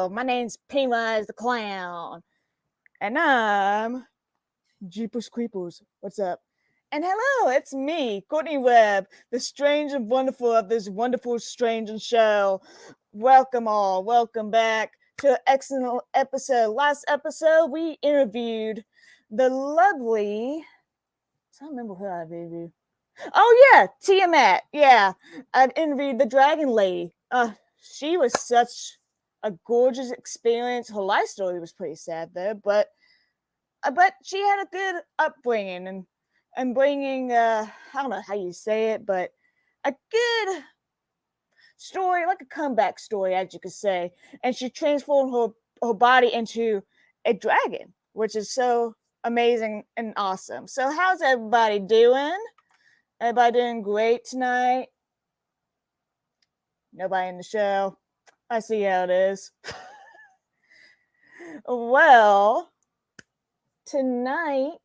Hello, my name's Penalize the Clown, and I'm Jeepers Creepers. What's up? And hello, it's me, Courtney Webb, the strange and wonderful of this wonderful, strange and show. Welcome all, welcome back to an excellent episode. Last episode, we interviewed the lovely, I don't remember who I interviewed. Oh yeah, Tiamat. Yeah, I interviewed the Dragon Lady. She was such a gorgeous experience. Her life story was pretty sad though, but she had a good upbringing and bringing I don't know how you say it, but a good story, like a comeback story, as you could say. And she transformed her body into a dragon, which is so amazing and awesome. So how's everybody doing? Everybody doing great tonight? Nobody in the show. I see how it is. Well, tonight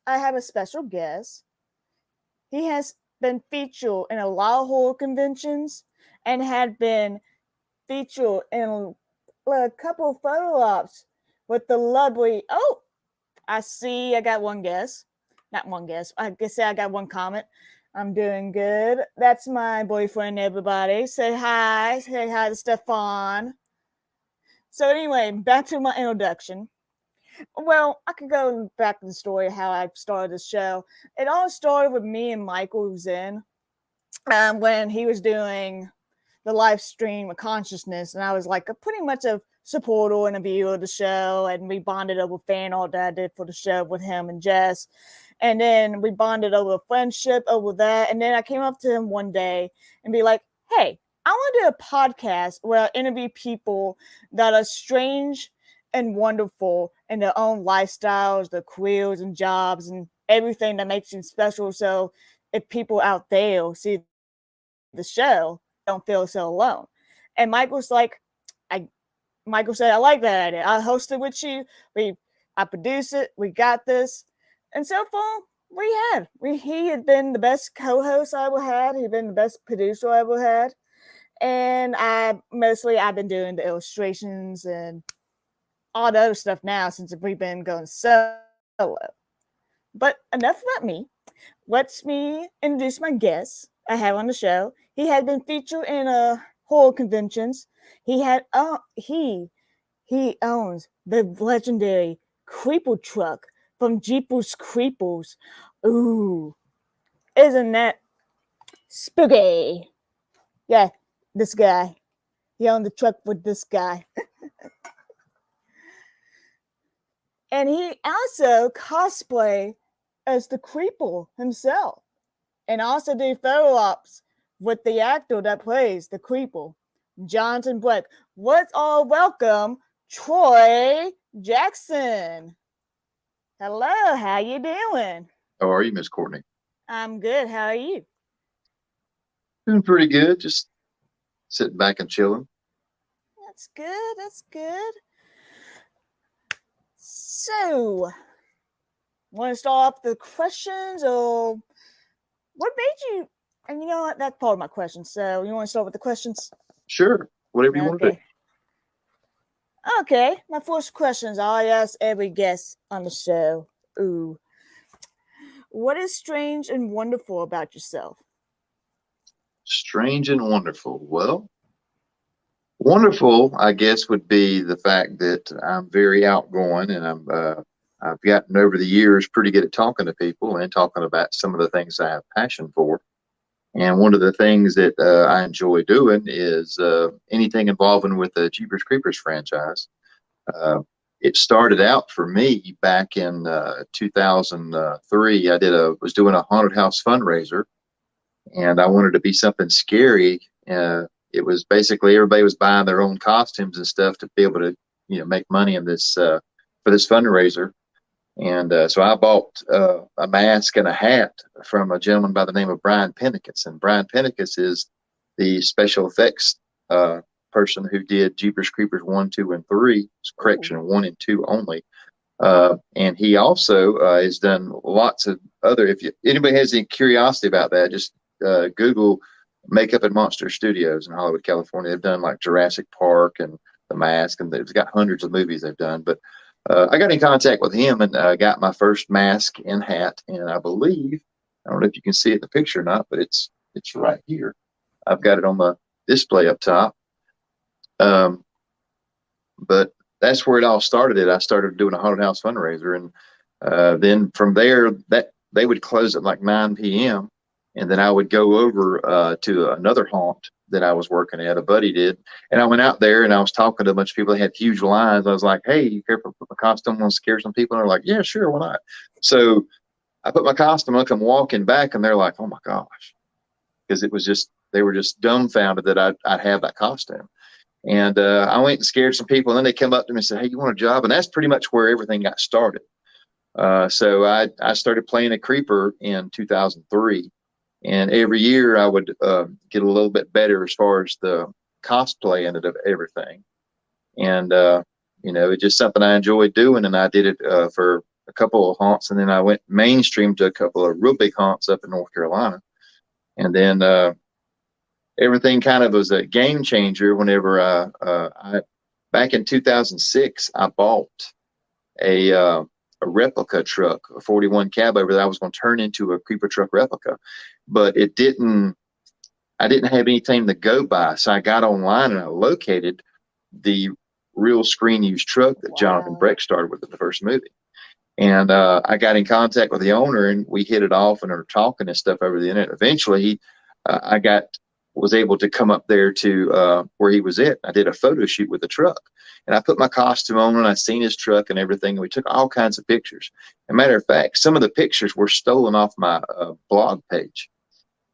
I have a special guest. He has been featured in a lot of horror conventions and had been featured in a couple of photo ops with the lovely. Oh, I see. I got one guess. Not one guess. I guess I got one comment. I'm doing good. That's my boyfriend, everybody. Say hi. Say hi to Stefan. So anyway, back to my introduction. Well, I could go back to the story of how I started the show. It all started with me and Michael Zen when he was doing the live stream of consciousness, and I was like pretty much a supporter and a viewer of the show, and we bonded over fan art that I did for the show with him and Jess. And then we bonded over a friendship over that. And then I came up to him one day and be like, hey, I want to do a podcast where I interview people that are strange and wonderful in their own lifestyles, their careers and jobs and everything that makes them special. So if people out there see the show, don't feel so alone. And Michael said, I like that idea. I'll host it with you. I produce it. We got this. And so far, he had been the best co-host I ever had. He'd been the best producer I ever had. And I've been doing the illustrations and all the other stuff now since we've been going solo. But enough about me. Let's me introduce my guest I have on the show. He had been featured in horror conventions. He owns the legendary Creeper truck from Jeepers Creepers. Ooh, isn't that spooky? Yeah, this guy. He owned the truck with this guy. And he also cosplay as the Creeper himself. And also do photo ops with the actor that plays the Creeper, Johnathan Breck. Let's all welcome Troy Jackson. Hello, how you doing? How are you, Miss Courtney? I'm good. How are you? Doing pretty good. Just sitting back and chilling. That's good. That's good. So, want to start off the questions, or what made you? And you know what? That's part of my question. So, you want to start with the questions? Sure. Whatever you want to do. Okay. My first questions I ask every guest on the show. Ooh. What is strange and wonderful about yourself? Strange and wonderful. Well, wonderful, I guess, would be the fact that I'm very outgoing, and I've gotten over the years pretty good at talking to people and talking about some of the things I have passion for. And one of the things that I enjoy doing is anything involving with the Jeepers Creepers franchise. It started out for me back in 2003. I was doing a haunted house fundraiser, and I wanted to be something scary. It was basically everybody was buying their own costumes and stuff to be able to, make money in this for this fundraiser. And so I bought a mask and a hat from a gentleman by the name of Brian Pennicus. And Brian Pennicus is the special effects person who did Jeepers Creepers 1, 2, and 3. Correction, 1 and 2 only. And he also has done lots of other. If anybody has any curiosity about that, just Google Makeup and Monster Studios in Hollywood, California. They've done like Jurassic Park and The Mask, and they've got hundreds of movies they've done. But I got in contact with him and got my first mask and hat. And I believe, I don't know if you can see it in the picture or not, but it's right here. I've got it on my display up top. But that's where it all started. I started doing a haunted house fundraiser, and then from there, that they would close at like 9 p.m. and then I would go over to another haunt that I was working at. A buddy did, and I went out there and I was talking to a bunch of people. They had huge lines. I was like, "Hey, you care if I put my costume on, scare some people?" And they're like, "Yeah, sure, why not?" So I put my costume on, come walking back, and they're like, "Oh my gosh," because it was just, they were just dumbfounded that I'd have that costume. And I went and scared some people, and then they come up to me and said, "Hey, you want a job?" And that's pretty much where everything got started. So I started playing a creeper in 2003, and every year I would get a little bit better as far as the cosplay ended of everything. And it's just something I enjoyed doing, and I did it for a couple of haunts, and then I went mainstream to a couple of real big haunts up in North Carolina, and then everything kind of was a game changer whenever I back in 2006 I bought a replica truck, a 41 cab over that I was going to turn into a creeper truck replica, but I didn't have anything to go by, so I got online and I located the real screen used truck that Johnathan Breck started with in the first movie. And I got in contact with the owner, and we hit it off and are talking and stuff over the internet. Eventually, I was able to come up there to where he was at. I did a photo shoot with the truck, and I put my costume on, and I seen his truck and everything. And we took all kinds of pictures. As a matter of fact, some of the pictures were stolen off my blog page.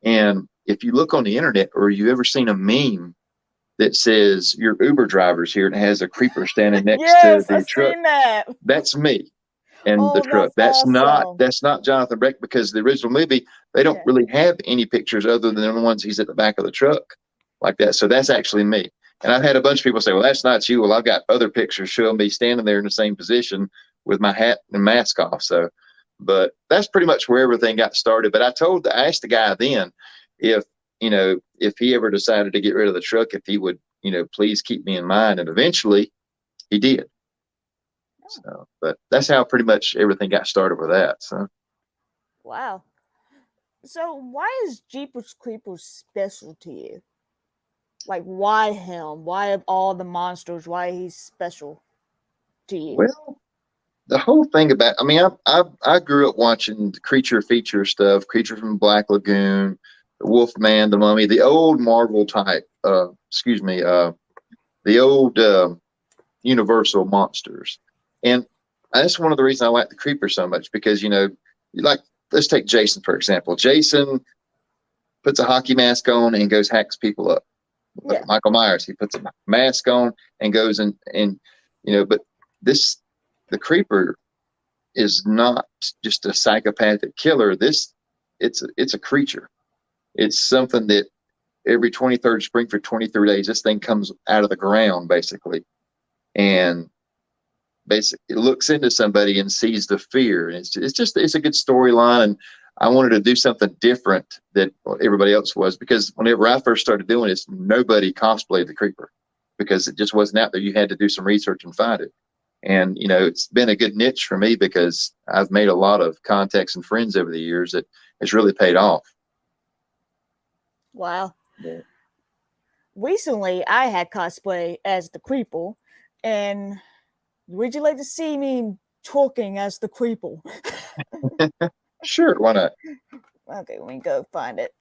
And if you look on the internet, or you ever seen a meme that says your Uber driver's here and it has a creeper standing next to the I've truck, seen that. that's me. And the truck. That's awesome. That's not Johnathan Breck, because the original movie, they don't really have any pictures other than the ones he's at the back of the truck like that. So that's actually me. And I've had a bunch of people say, "Well, that's not you." Well, I've got other pictures showing me standing there in the same position with my hat and mask off. So, but that's pretty much where everything got started. But I asked the guy then if he ever decided to get rid of the truck, if he would, please keep me in mind. And eventually he did. So, but that's how pretty much everything got started with that. So, wow. So, why is Jeepers Creepers special to you? Like, why him? Why of all the monsters? Why he's special to you? Well, the whole thing about, I grew up watching the creature feature stuff, Creature from Black Lagoon, the Wolfman, the Mummy, the old Marvel type. The old Universal monsters. And that's one of the reasons I like the creeper so much, because, let's take Jason, for example. Jason puts a hockey mask on and goes hacks people up. Yeah. Michael Myers, he puts a mask on and goes and but the creeper is not just a psychopathic killer. It's a creature. It's something that every 23rd spring for 23 days, this thing comes out of the ground, basically. And basically it looks into somebody and sees the fear. And it's a good storyline. And I wanted to do something different that everybody else was, because whenever I first started doing this, nobody cosplayed the creeper, because it just wasn't out there. You had to do some research and find it. And, it's been a good niche for me, because I've made a lot of contacts and friends over the years that has really paid off. Wow. Yeah. Recently, I had cosplay as the creeper, and would you like to see me talking as the creeper? Sure, why not? Okay, let me go find it.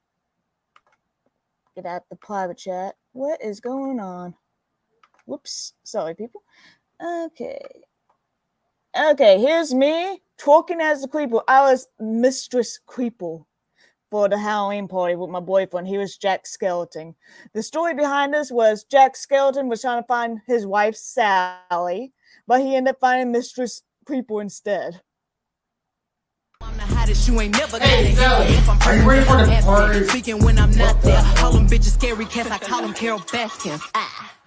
Get out the private chat. What is going on? Whoops. Sorry, people. Okay, here's me talking as the creeper. I was Mistress Creeper for the Halloween party with my boyfriend. He was Jack Skeleton. The story behind this was Jack Skeleton was trying to find his wife, Sally, but he ended up finding Mistress Creeper instead. I'm the hottest, you ain't never gonna if I'm are you ready for the party? Speaking when I'm not there. Call them bitches scary cats, I call them Carol Baskins.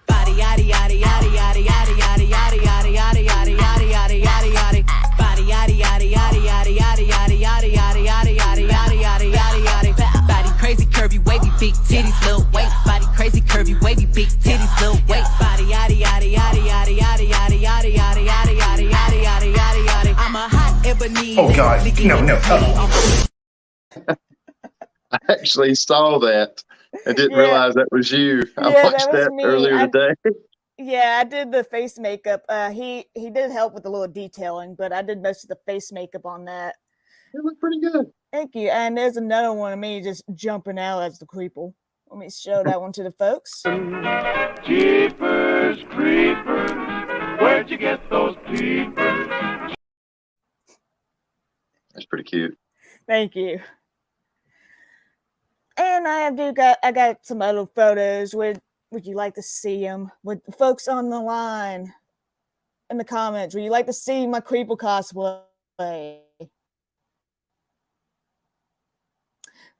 Body yaddy yaddy yaddy yaddy yaddy yaddy yaddy yaddy yaddy yaddy yaddy yaddy yaddy yaddy. Body yaddy yaddy yaddy yaddy yaddy yaddy yaddy yaddy yaddy yaddy yaddy yaddy yaddy yaddy. Body crazy, curvy, wavy, big titties, little waist. Body crazy, curvy, wavy, big titties, little waist. Body yaddy yaddy yaddy. No. I actually saw that and didn't Yeah. realize that was you. I Yeah, watched that was that me. earlier today. Yeah, I did the face makeup. He did help with a little detailing, but I did most of the face makeup on that. It looked pretty good. Thank you. And there's another one of me just jumping out as the Creeple. Let me show that one to the folks. Jeepers creepers, where'd you get those peepers? That's pretty cute. Thank you. And I got some other photos. Would you like to see them? With the folks on the line in the comments, would you like to see my Creeple cosplay?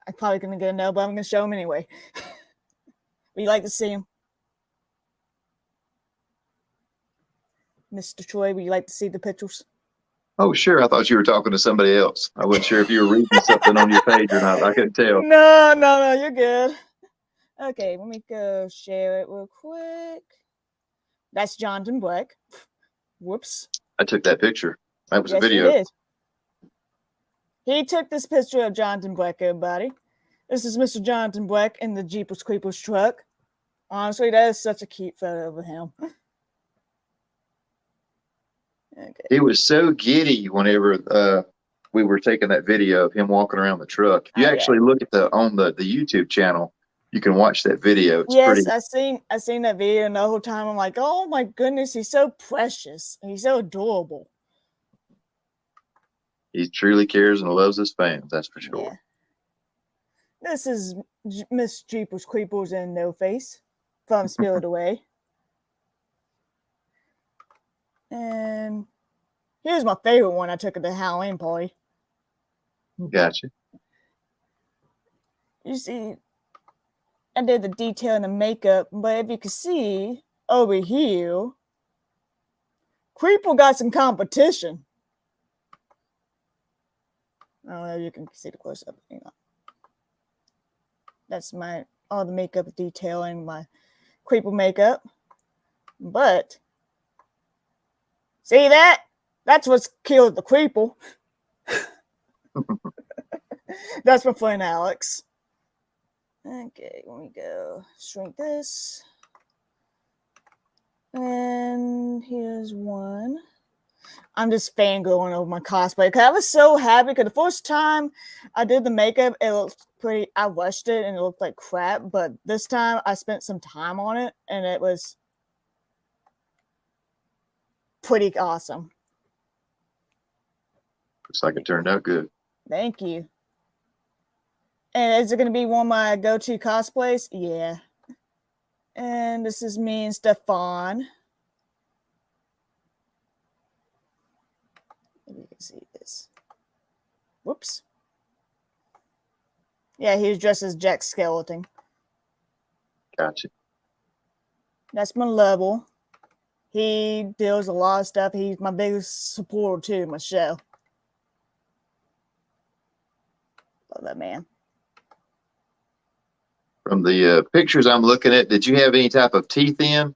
I'm probably gonna get a no, but I'm gonna show them anyway. Would you like to see them? Mr. Troy, would you like to see the pictures? Oh, sure. I thought you were talking to somebody else. I wasn't sure if you were reading something on your page or not. I couldn't tell. No, you're good. Okay, let me go share it real quick. That's Johnathan Breck. Whoops. I took that picture. That was Yes, a video. He did. He took this picture of Johnathan Breck, everybody. This is Mr. Johnathan Breck in the Jeepers Creepers truck. Honestly, that is such a cute photo of him. Okay. He was so giddy whenever we were taking that video of him walking around the truck. If you actually look at on the YouTube channel, you can watch that video. It's yes, pretty. I seen that video, and the whole time I'm like, oh my goodness, he's so precious. He's so adorable. He truly cares and loves his fans, that's for sure. Yeah. This is Miss Jeepers Creepers and No Face from Spirited Away. And here's my favorite one I took at the Halloween party. Gotcha. You see, I did the detail and the makeup, but if you can see over here, Creeple got some competition. I don't know if you can see the close up. Hang on. That's all the makeup detailing, my Creeple makeup. But see that? That's what's killed the Creeple. That's my friend Alex. Okay, let me go shrink this. And here's one. I'm just fangirling over my cosplay because I was so happy because the first time I did the makeup, it looked pretty. I rushed it and it looked like crap. But this time I spent some time on it and it was pretty awesome. Looks like it turned out good. Thank you. And is it going to be one of my go-to cosplays? Yeah. And this is me and Stefan. Maybe you can see this. Whoops. Yeah, he was dressed as Jack Skeleton. Gotcha. That's my level. He deals a lot of stuff. He's my biggest supporter too in my show. Love that man. From the pictures I'm looking at, did you have any type of teeth in?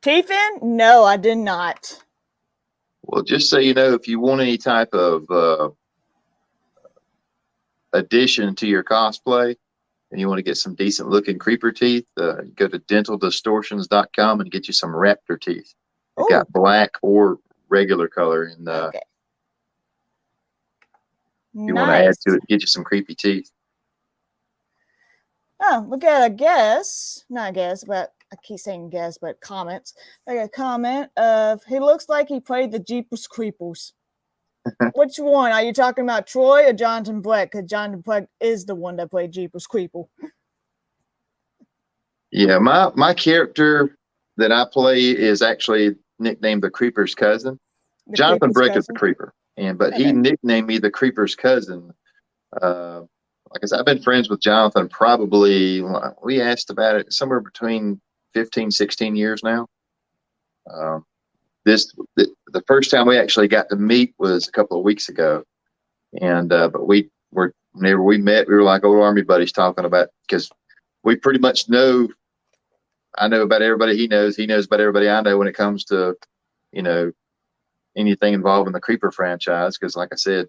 Teeth in? No, I did not. Well, just so you know, if you want any type of addition to your cosplay and you want to get some decent looking creeper teeth, go to dentaldistortions.com and get you some raptor teeth. They've got black or regular color. And Okay. you want to add to it, get you some creepy teeth. Oh, we got a guess. Not a guess, but I keep saying guess, but comments. I got a comment of he looks like he played the Jeepers Creepers. Which one? Are you talking about Troy or Johnathan Breck? Because Johnathan Breck is the one that played Jeepers Creeper. Yeah, my character that I play is actually nicknamed the Creeper's cousin. Johnathan Breck is the Creeper, but he nicknamed me the Creeper's cousin. Like I said, I've been friends with Johnathan probably, we asked about it, somewhere between 15, 16 years now. The first time we actually got to meet was a couple of weeks ago. And, but whenever we met, we were like old Army buddies talking about, because we pretty much know, I know about everybody he knows about everybody I know when it comes to, anything involving the Creeper franchise. Because like I said,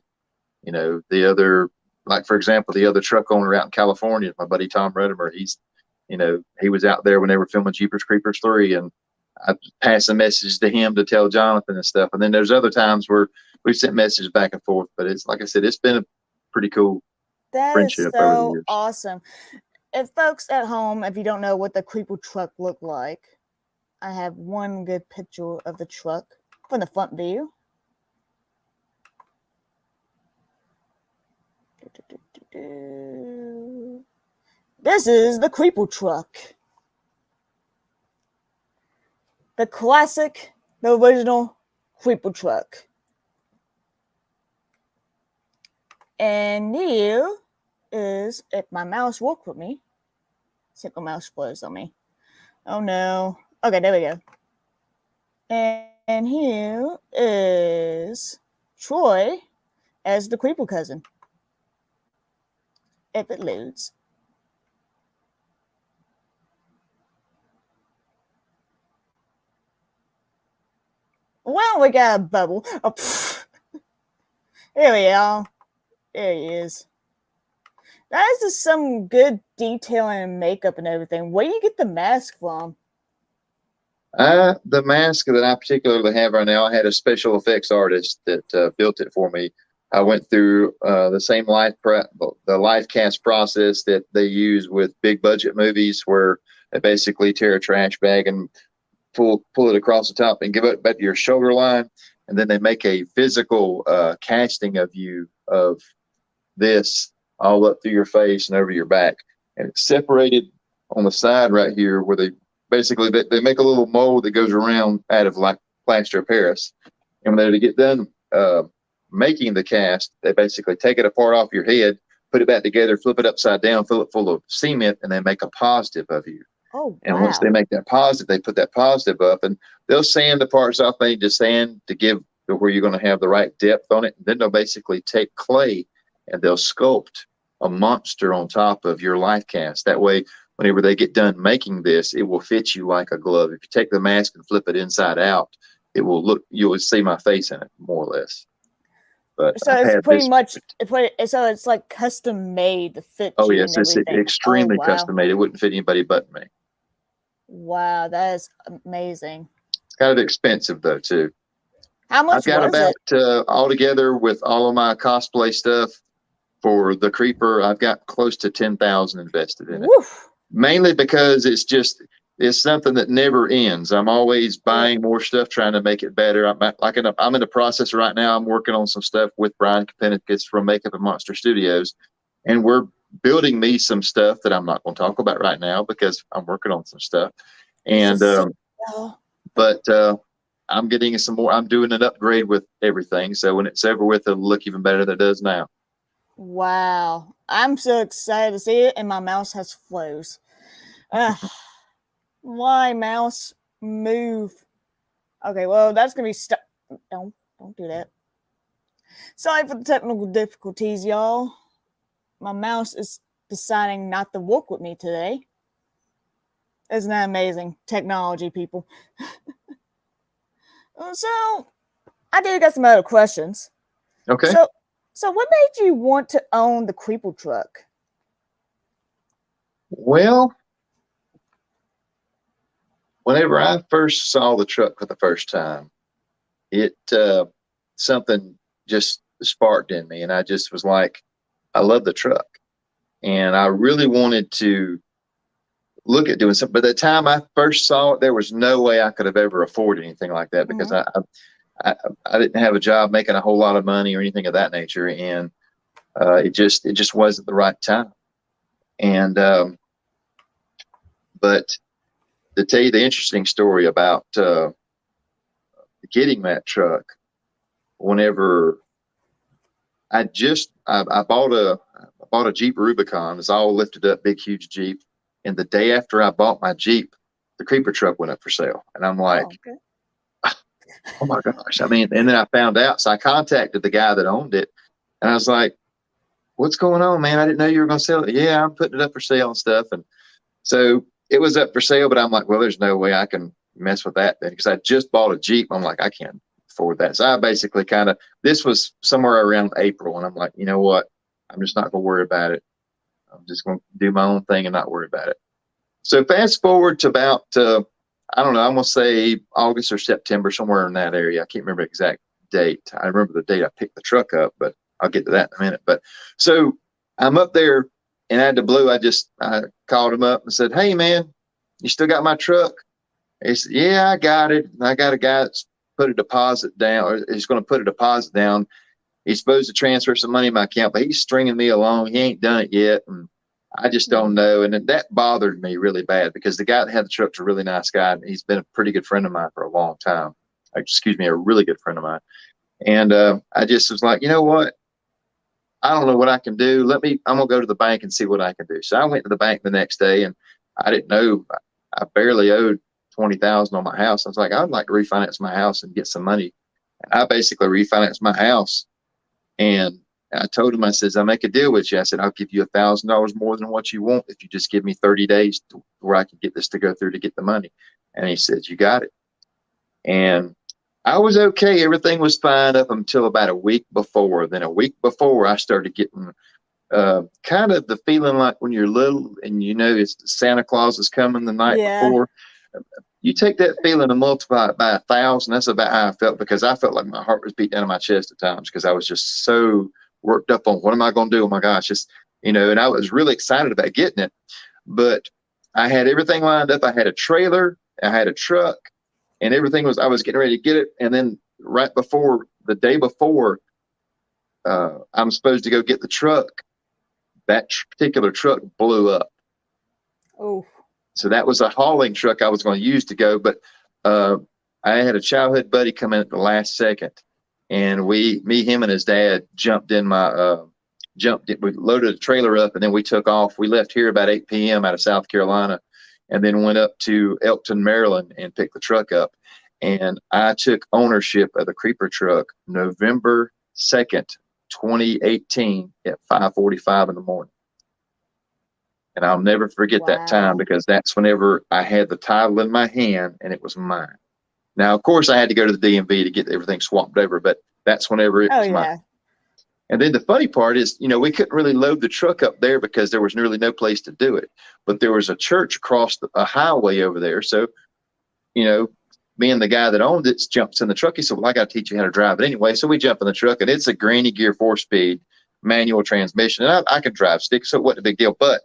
The other, like for example, the other truck owner out in California, my buddy Tom Redimer, he was out there when they were filming Jeepers Creepers 3, and I passed a message to him to tell Jonathan and stuff. And then there's other times where we've sent messages back and forth, but it's like I said, it's been a pretty cool friendship over the so years. awesome. If folks at home, if you don't know what the Creeper truck looked like, I have one good picture of the truck from the front view. This is the Creeper truck. The classic, the original Creeper truck. And here is, if my mouse worked with me, single mouse froze on me. Oh no. Okay, there we go. And here is Troy as the Creeper cousin. If it loads. Well, we got a bubble. Oh, here we are. There he is. That is just some good detailing and makeup and everything. Where do you get the mask from? The mask that I particularly have right now, I had a special effects artist that built it for me. I went through the same the life cast process that they use with big budget movies, where they basically tear a trash bag and pull it across the top and give it back to your shoulder line, and then they make a physical casting of you of this all up through your face and over your back, and it's separated on the side right here where they make a little mold that goes around out of like plaster of Paris, and when they get done making the cast, they basically take it apart off your head, put it back together, flip it upside down, fill it full of cement, and they make a positive of you. Oh, and wow. Once they make that positive, they put that positive up, and they'll sand the parts off they need to sand to give to where you're going to have the right depth on it. And then they'll basically take clay and they'll sculpt a monster on top of your life cast. That way, whenever they get done making this, it will fit you like a glove. If you take the mask and flip it inside out, you will see my face in it, more or less. But so it's pretty much, so it's like custom made to fit you. Oh yes, it's extremely custom made. It wouldn't fit anybody but me. Wow, that is amazing. It's kind of expensive though too. How much I've got about altogether with all of my cosplay stuff for the Creeper, I've got close to 10,000 invested in it. Woof. Mainly because it's something that never ends. I'm always buying more stuff, trying to make it better. I'm in the process right now. I'm working on some stuff with Brian Kapenikis from Makeup and Monster Studios, and we're building me some stuff that I'm not going to talk about right now because I'm working on some stuff. And but I'm getting some more. I'm doing an upgrade with everything, so when it's over with, it'll look even better than it does now. Wow, I'm so excited to see it, and my mouse has flows. Why, mouse? Move. Okay, well, that's gonna be stuck. Don't do that. Sorry for the technical difficulties, y'all. My mouse is deciding not to work with me today. Isn't that amazing? Technology, people. So, I did got some other questions. Okay. So what made you want to own the Creeper truck? Well, whenever I first saw the truck for the first time, it something just sparked in me, and I just was like, I love the truck, and I really wanted to look at doing something. But the time I first saw it, there was no way I could have ever afforded anything like that because I didn't have a job making a whole lot of money or anything of that nature, and it just wasn't the right time. And but to tell you the interesting story about getting that truck, whenever I bought a Jeep Rubicon. It's all lifted up, big, huge Jeep. And the day after I bought my Jeep, the Creeper truck went up for sale. And I'm like, oh my gosh. I mean, and then I found out. So I contacted the guy that owned it. And I was like, what's going on, man? I didn't know you were going to sell it. Yeah, I'm putting it up for sale and stuff. And so it was up for sale, but I'm like, well, there's no way I can mess with that then, because I just bought a Jeep. I'm like, I can't for that. So I basically this was somewhere around April, and I'm like, you know what? I'm just not going to worry about it. I'm just going to do my own thing and not worry about it. So fast forward to about, I don't know, I'm going to say August or September, somewhere in that area. I can't remember the exact date. I remember the date I picked the truck up, but I'll get to that in a minute. But so I'm up there, and out of the blue, I called him up and said, hey, man, you still got my truck? He said, yeah, I got it. I got a guy that's put a deposit down, or he's going to put a deposit down. He's supposed to transfer some money in my account, but he's stringing me along. He ain't done it yet. And I just don't know. And that bothered me really bad, because the guy that had the truck's a really nice guy. And he's been a pretty good friend of mine for a long time. Excuse me, a really good friend of mine. And I just was like, you know what? I don't know what I can do. I'm going to go to the bank and see what I can do. So I went to the bank the next day, and I didn't know. I barely owed $20,000 on my house. I was like, I'd like to refinance my house and get some money. And I basically refinanced my house. And I told him, I says, I'll make a deal with you. I said, I'll give you $1,000 more than what you want if you just give me 30 days where I can get this to go through to get the money. And he said, you got it. And I was okay. Everything was fine up until about a week before. Then a week before, I started getting kind of the feeling like when you're little and you know it's Santa Claus is coming the night before. You take that feeling and multiply it by 1,000. That's about how I felt, because I felt like my heart was beat down in my chest at times, because I was just so worked up on what am I going to do? Oh my gosh, and I was really excited about getting it, but I had everything lined up. I had a trailer, I had a truck, and I was getting ready to get it. And then right before, the day before, I'm supposed to go get the truck. That particular truck blew up. Oh. So that was a hauling truck I was going to use to go, but I had a childhood buddy come in at the last second, and him and his dad we loaded the trailer up, and then we took off. We left here about 8 p.m. out of South Carolina, and then went up to Elkton, Maryland, and picked the truck up. And I took ownership of the creeper truck November 2nd, 2018 at 5:45 in the morning. And I'll never forget that time, because that's whenever I had the title in my hand and it was mine. Now, of course, I had to go to the DMV to get everything swapped over, but that's whenever it was mine. And then the funny part is, we couldn't really load the truck up there because there was nearly no place to do it. But there was a church across a highway over there. So, being the guy that owned it, jumps in the truck. He said, well, I got to teach you how to drive it anyway. So we jump in the truck, and it's a granny gear 4-speed manual transmission. And I could drive stick, so it wasn't a big deal. But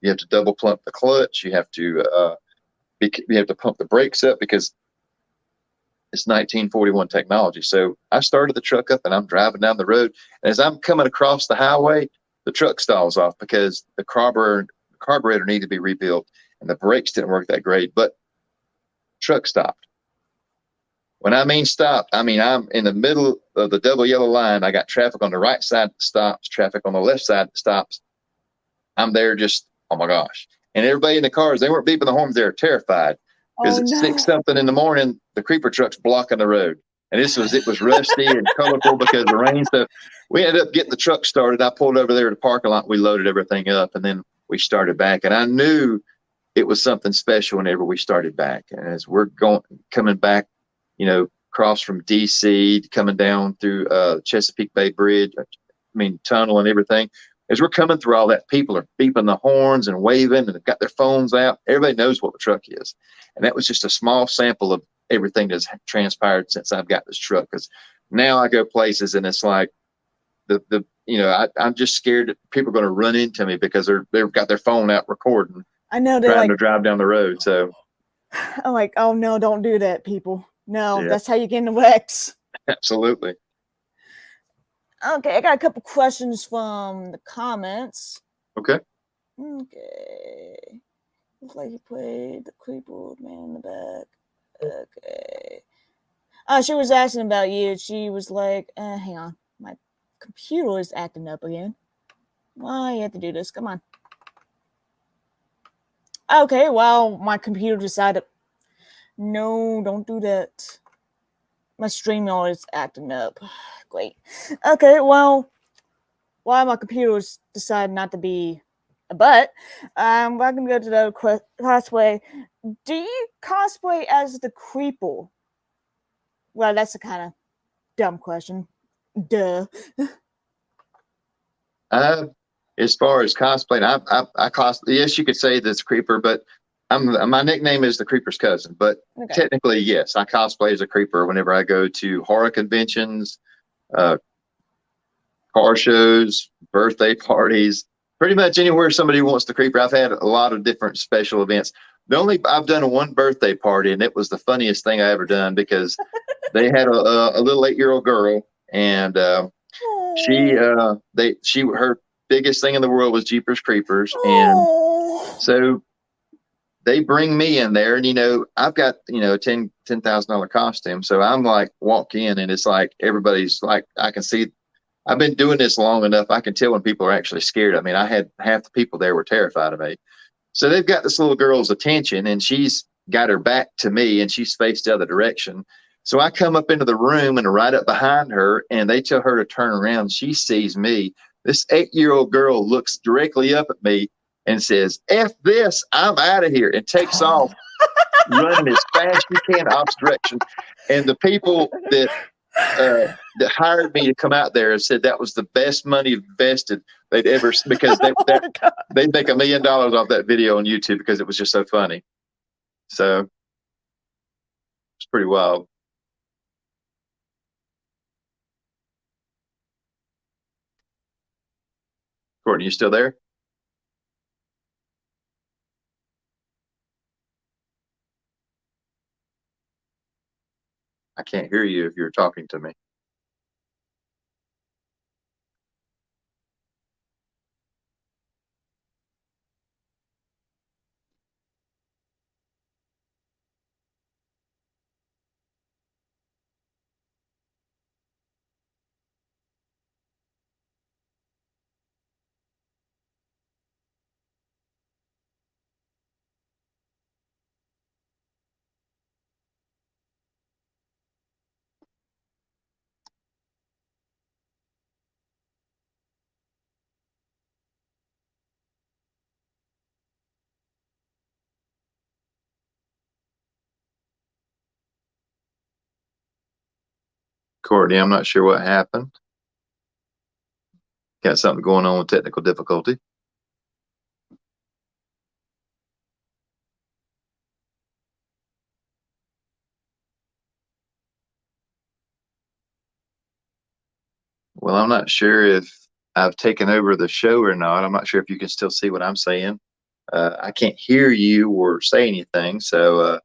you have to double pump the clutch. You have to pump the brakes up, because it's 1941 technology. So I started the truck up, and I'm driving down the road. And as I'm coming across the highway, the truck stalls off because the carburetor needed to be rebuilt, and the brakes didn't work that great. But truck stopped. When I mean stopped, I mean I'm in the middle of the double yellow line. I got traffic on the right side that stops, traffic on the left side that stops. I'm there just, oh my gosh. And everybody in the cars, they weren't beeping the horns. They were terrified, because at 6-something in the morning, the creeper truck's blocking the road. And it was rusty and colorful because of the rain. So we ended up getting the truck started. I pulled over there to the parking lot. We loaded everything up, and then we started back. And I knew it was something special whenever we started back. And as we're coming back, across from DC, coming down through Chesapeake Bay Bridge, tunnel and everything. As we're coming through all that, people are beeping the horns and waving, and they've got their phones out. Everybody knows what the truck is. And that was just a small sample of everything that's transpired since I've got this truck. Because now I go places, and it's like I'm just scared that people are going to run into me because they've got their phone out recording. I know, they're trying to drive down the road. So I'm like, oh no, don't do that, people. No, that's how you get into wrecks. Absolutely. Okay, I got a couple questions from the comments. Okay. Looks like you played the creepy old man in the back. Okay. She was asking about you. She was like, hang on. My computer is acting up again. Why you have to do this? Come on. Okay, well, my computer decided, no, don't do that. My StreamYard is acting up. Great. Okay, well, why my computers decided not to be a butt, I'm going to go to the cosplay. Do you cosplay as the Creeple? Well, that's a kind of dumb question. Duh. As far as cosplaying, I yes, you could say that's creeper, but my nickname is the creeper's cousin. But Okay. technically, yes, I cosplay as a creeper whenever I go to horror conventions, car shows, birthday parties, pretty much anywhere somebody wants the creeper. I've had a lot of different special events. I've done one birthday party, and it was the funniest thing I ever done because they had a little 8-year-old girl, and her biggest thing in the world was Jeepers Creepers, and so they bring me in there, and I've got $10,000 costume, so I'm like walk in, and it's like everybody's like I can see. I've been doing this long enough. I can tell when people are actually scared. I mean, I had half the people there were terrified of me. So they've got this little girl's attention, and she's got her back to me, and she's faced the other direction. So I come up into the room and right up behind her, and they tell her to turn around. She sees me. This 8-year-old girl looks directly up at me and says, "F this, I'm out of here," and takes off running as fast as you can opposite direction. And the people that hired me to come out there and said that was the best money invested they'd ever, because they'd make $1 million off that video on YouTube because it was just so funny. So it's pretty wild. Courtney, you still there? I can't hear you if you're talking to me. Courtney, I'm not sure what happened. Got something going on with technical difficulty. Well, I'm not sure if I've taken over the show or not. I'm not sure if you can still see what I'm saying. I can't hear you or say anything, so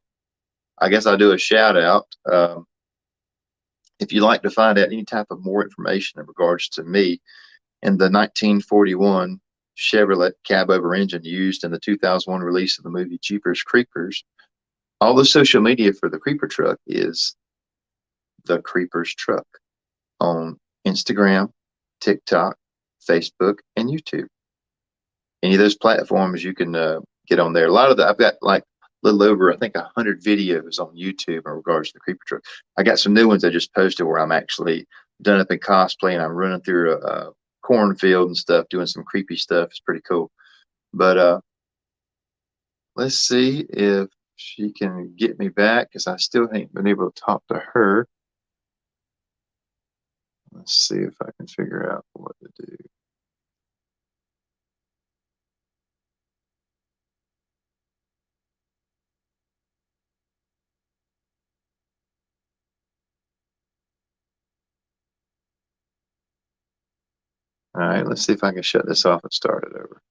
I guess I'll do a shout out. If you'd like to find out any type of more information in regards to me and the 1941 Chevrolet cab-over engine used in the 2001 release of the movie Jeepers Creepers, all the social media for the Creeper truck is the Creepers truck on Instagram, TikTok, Facebook, and YouTube. Any of those platforms you can get on there. A lot of I've got like a little over, I think, 100 videos on YouTube in regards to the Creeper truck. I got some new ones I just posted where I'm actually done up in cosplay and I'm running through a cornfield and stuff, doing some creepy stuff. It's pretty cool. But let's see if she can get me back because I still haven't been able to talk to her. Let's see if I can figure out what to do. All right, let's see if I can shut this off and start it over.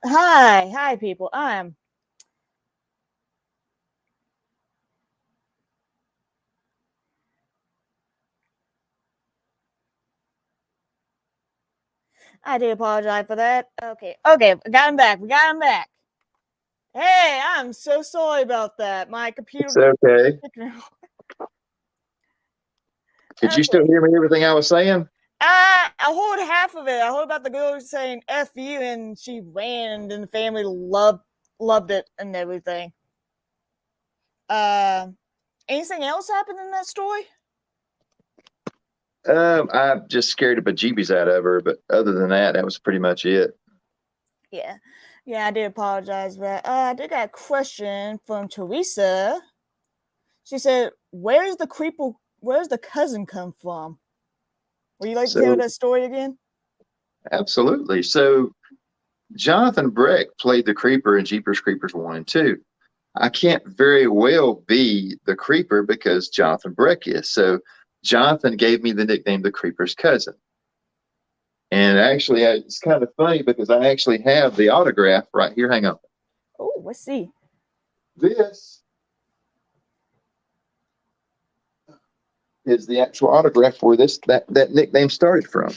Hi, people. I do apologize for that. Okay, we got him back. Hey, I'm so sorry about that. My computer. It's okay. Could you still Okay. hear me? Everything I was saying? I heard half of it. I heard about the girl saying "f you" and she ran, and then the family loved it and everything. Anything else happened in that story? I just scared the bejeebies out of her, but other than that, that was pretty much it. Yeah, I did apologize, but I did got a question from Teresa. She said, "Where's the cousin come from?" Would you like to tell So, that story again? absolutely. So, Johnathan Breck played the Creeper in Jeepers Creepers 1 and 2. I can't very well be the Creeper because Johnathan Breck is. So, Jonathan gave me the nickname the Creeper's cousin. And actually, it's kind of funny because I actually have the autograph right here. Hang on. Oh, let's see. This is the actual autograph where that nickname started from.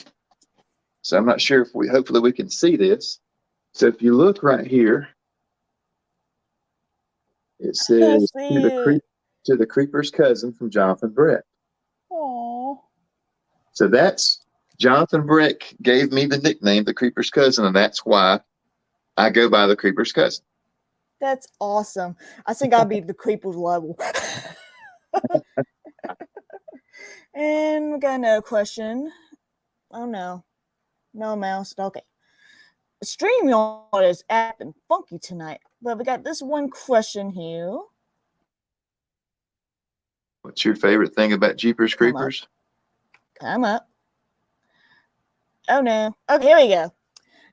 So I'm not sure if hopefully we can see this. So if you look right here, it says to the Creeper's cousin from Johnathan Breck. Oh, So that's Johnathan Breck gave me the nickname the Creeper's cousin, and that's why I go by the Creeper's cousin. that's awesome. I think I'll be the Creeper's level. And we got another question. Oh no. No mouse. Okay. StreamYard is acting funky tonight. But we got this one question here. What's your favorite thing about Jeepers Creepers? Come up. Oh no. Okay, here we go.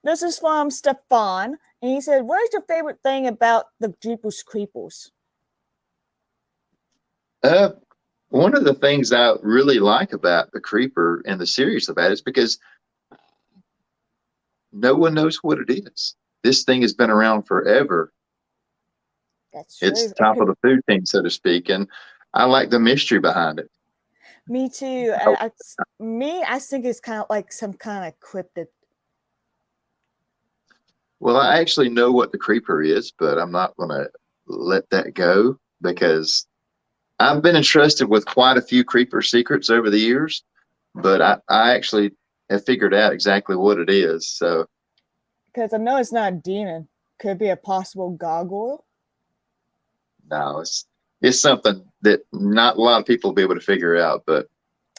This is from Stefan. And he said, "What is your favorite thing about the Jeepers Creepers?" One of the things I really like about the Creeper and the series about it is because no one knows what it is. This thing has been around forever. That's true. It's top of the food chain, so to speak, and I like the mystery behind it. Me too. I think it's kind of like some kind of cryptid. Well, I actually know what the Creeper is, but I'm not going to let that go because I've been entrusted with quite a few Creeper secrets over the years, but I actually have figured out exactly what it is. So, Because I know it's not a demon. Could be a possible gargoyle. no, it's something that not a lot of people will be able to figure out, but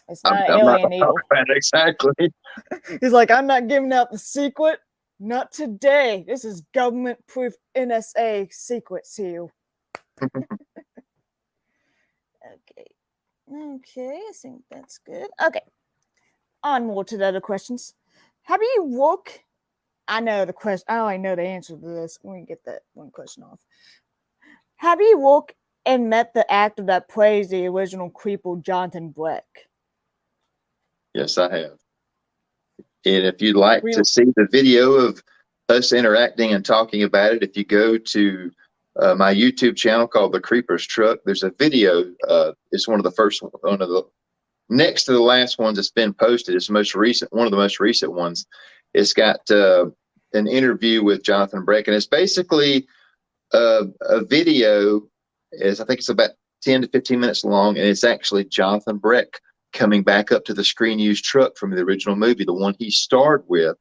It's I'm not not alien evil. exactly. He's like, "I'm not giving out the secret. Not today. This is government-proof NSA secret seal." Okay, I think that's good. Okay, on more to the other questions. Have you woke? I know the question. I already know the answer to this. Let me get that one question off. Have you woke and met the actor that plays the original Creeper, Johnathan Breck? Yes, I have. And if you'd like to see the video of us interacting and talking about it, if you go to my YouTube channel called The Creeper's Truck, there's a video. It's one of the next to the last ones that's been posted. It's one of the most recent ones. It's got an interview with Johnathan Breck, and it's basically a video. I think it's about 10 to 15 minutes long, and it's actually Johnathan Breck coming back up to the screen used truck from the original movie, the one he starred with,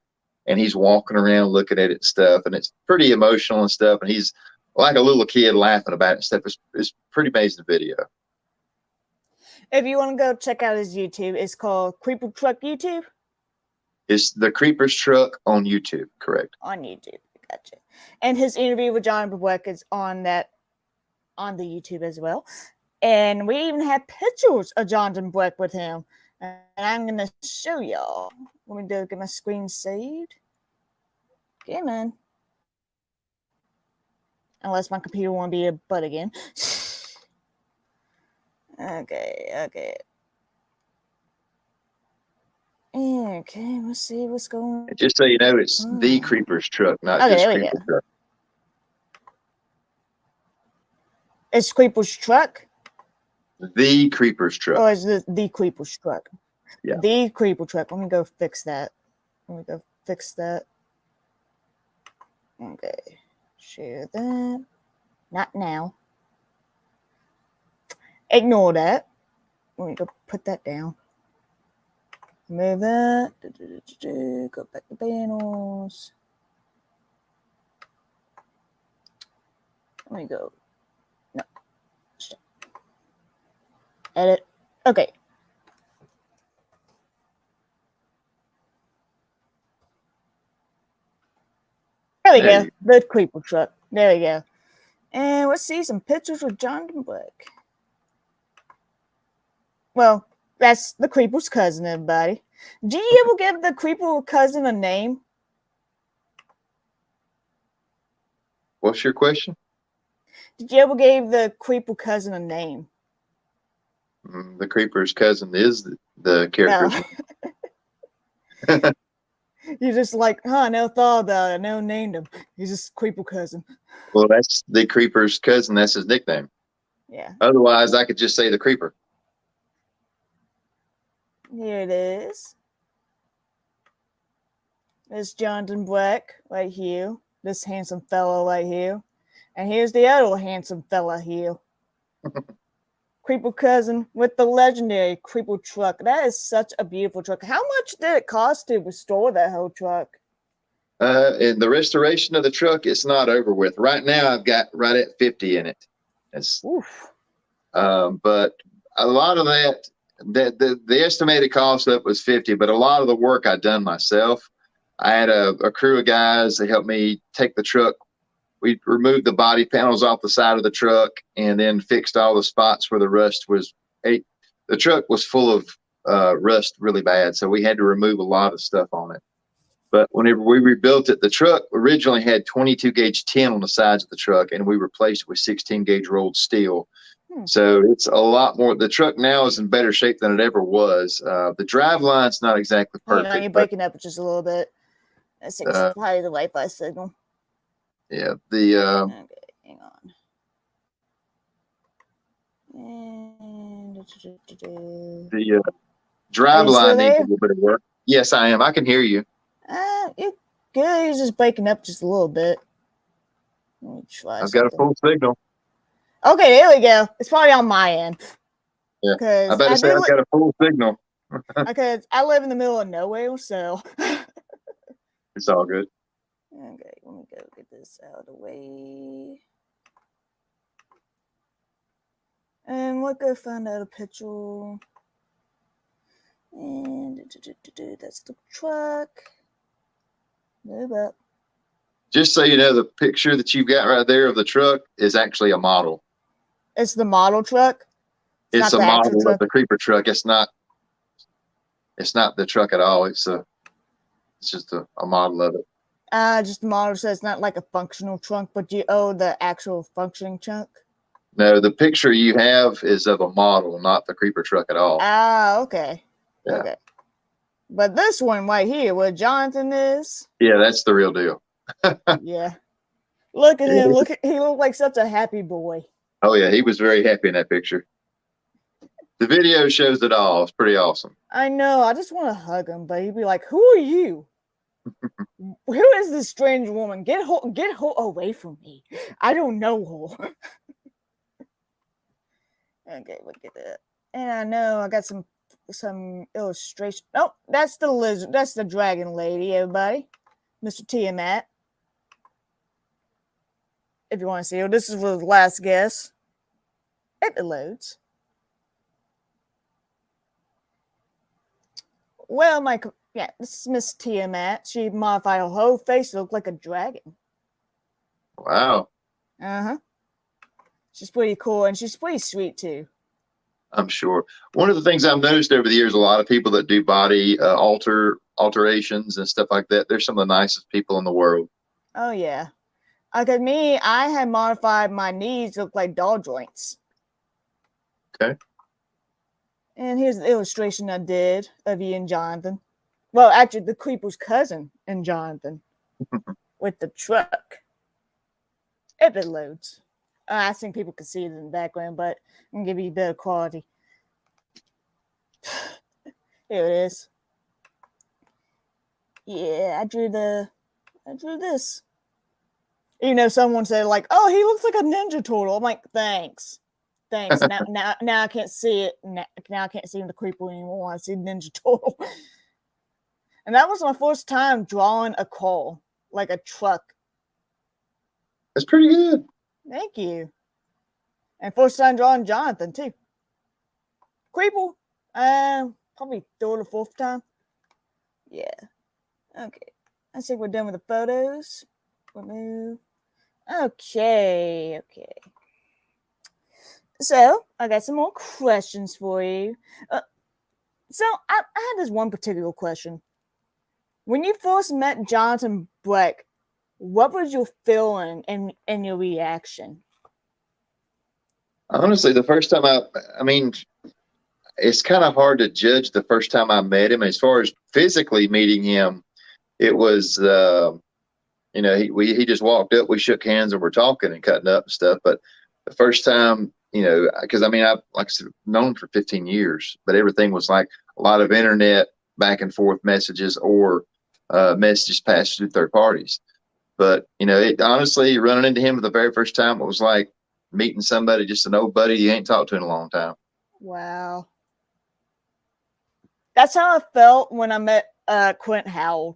and he's walking around looking at it and stuff, and it's pretty emotional and stuff, and he's like a little kid laughing about it and stuff. It's pretty amazing video. If you want to go check out his YouTube, it's called Creeper Truck YouTube. It's The Creeper's Truck on YouTube, correct? On YouTube, gotcha. And his interview with Johnathan Breck is on the YouTube as well. And we even have pictures of Johnathan Breck with him. And I'm going to show y'all. Let me get my screen saved. Okay, man. Unless my computer won't be a butt again. Okay. Okay, let's see what's going on. Just so you know, it's The Creeper's Truck, not just Creeper's Truck. It's Creeper's Truck? The Creeper's Truck. Oh, it's the Creeper's Truck. Yeah. The Creeper Truck. Let me go fix that. Okay. Share that. Not now. Ignore that. Let me go put that down. Move that. Go back to panels. Let me go. No. Stop. Edit. Okay. There we go. The creeper truck. There we go. And let's see some pictures of Johnathan Breck. Well, that's the creeper's cousin, everybody. Do you ever give the creeper cousin a name? What's your question? Did you ever give the creeper cousin a name? The creeper's cousin is the character's No. You're just like, I never thought about it. I never named him. He's just creeper cousin. Well, that's the creeper's cousin. That's his nickname. Yeah. Otherwise, I could just say the creeper. Here it is. There's Johnathan Breck right here. This handsome fellow right here. And here's the other handsome fella here. Creeper cousin with the legendary creeper truck. That is such a beautiful truck. How much did it cost to restore that whole truck? And the restoration of the truck, it's not over with. Right now, I've got right at 50 in it. It's, but a lot of that, the estimated cost of it was 50, but a lot of the work I'd done myself. I had a crew of guys that helped me take the truck. We removed the body panels off the side of the truck and then fixed all the spots where the rust was. The truck was full of rust really bad, so we had to remove a lot of stuff on it. But whenever we rebuilt it, the truck originally had 22 gauge tin on the sides of the truck, and we replaced it with 16 gauge rolled steel. So it's a lot more. The truck now is in better shape than it ever was. The drive line's not exactly perfect. You're breaking up just a little bit. I think it's probably the Wi-Fi signal. Yeah, okay, hang on. And the drive line needs a little bit of work. Yes, I am. I can hear you. You're good. You're just breaking up just a little bit. Let me try. I've got a full signal. Okay, there we go. It's probably on my end. Yeah, I better say I've got a full signal. Because I live in the middle of nowhere, so it's all good. Okay, let me go get this out of the way. And we'll go find out a picture. And that's the truck. Move up. Just so you know, the picture that you've got right there of the truck is actually a model. It's the model truck? It's a model of the creeper truck. It's not the truck at all. It's just a model of it. Just the model, so it's not like a functional trunk, but you owe the actual functioning trunk? No, the picture you have is of a model, not the creeper truck at all. Okay. Yeah. Okay. But this one right here, where Johnathan is. Yeah, that's the real deal. Yeah. Look at him. He looked like such a happy boy. Oh, yeah. He was very happy in that picture. The video shows it all. It's pretty awesome. I know. I just want to hug him, but he'd be like, "Who are you? Who is this strange woman? Get her away from me. I don't know her." Okay, look at that. And I know I got some illustration. Oh, that's the lizard. That's the dragon lady, everybody. Mr. Tiamat. If you want to see her, this is the last guess. It loads. Well, this is Miss Tiamat. She modified her whole face to look like a dragon. Wow. She's pretty cool, and she's pretty sweet too. I'm sure. One of the things I've noticed over the years, a lot of people that do body alterations and stuff like that, they're some of the nicest people in the world. Oh, yeah. Like me, I had modified my knees to look like doll joints. Okay. And here's the illustration I did of you and Johnathan. Well, actually, the creeper's cousin and Johnathan with the truck. If it loads. I think people can see it in the background, but I'm going to give you better quality. Here it is. Yeah, I drew this. Someone said like, "Oh, he looks like a Ninja Turtle." I'm like, "Thanks." Now I can't see it. Now I can't see the creeper anymore. I see Ninja Turtle. And that was my first time drawing a car, like a truck. That's pretty good. Thank you. And first time drawing Johnathan too. Creeper, probably third or fourth time. Yeah. Okay. I think we're done with the photos. Remove. Okay. So I got some more questions for you. So I had this one particular question. When you first met Johnathan Breck, what was your feeling and your reaction? Honestly, the first time I mean, it's kind of hard to judge the first time I met him. As far as physically meeting him, it was, he just walked up, we shook hands and we're talking and cutting up and stuff. But the first time, because I like I said, known him for 15 years, but everything was like a lot of internet back and forth messages or messages passed through third parties. But, honestly, running into him for the very first time, it was like meeting somebody, just an old buddy you ain't talked to in a long time. Wow. That's how I felt when I met Quint Howard.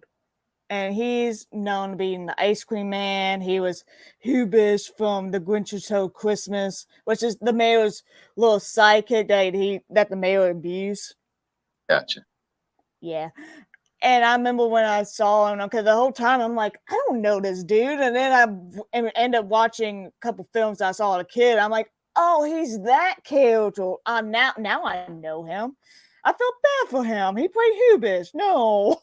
And he's known to be the ice cream man. He was Hubish from The Grinch Stole Christmas, which is the mayor's little sidekick that the mayor abused. Gotcha. Yeah. And I remember when I saw him, because the whole time I'm like, I don't know this dude. And then I end up watching a couple films I saw as a kid. I'm like, oh, he's that character. Now I know him. I felt bad for him. He played Hubish. No.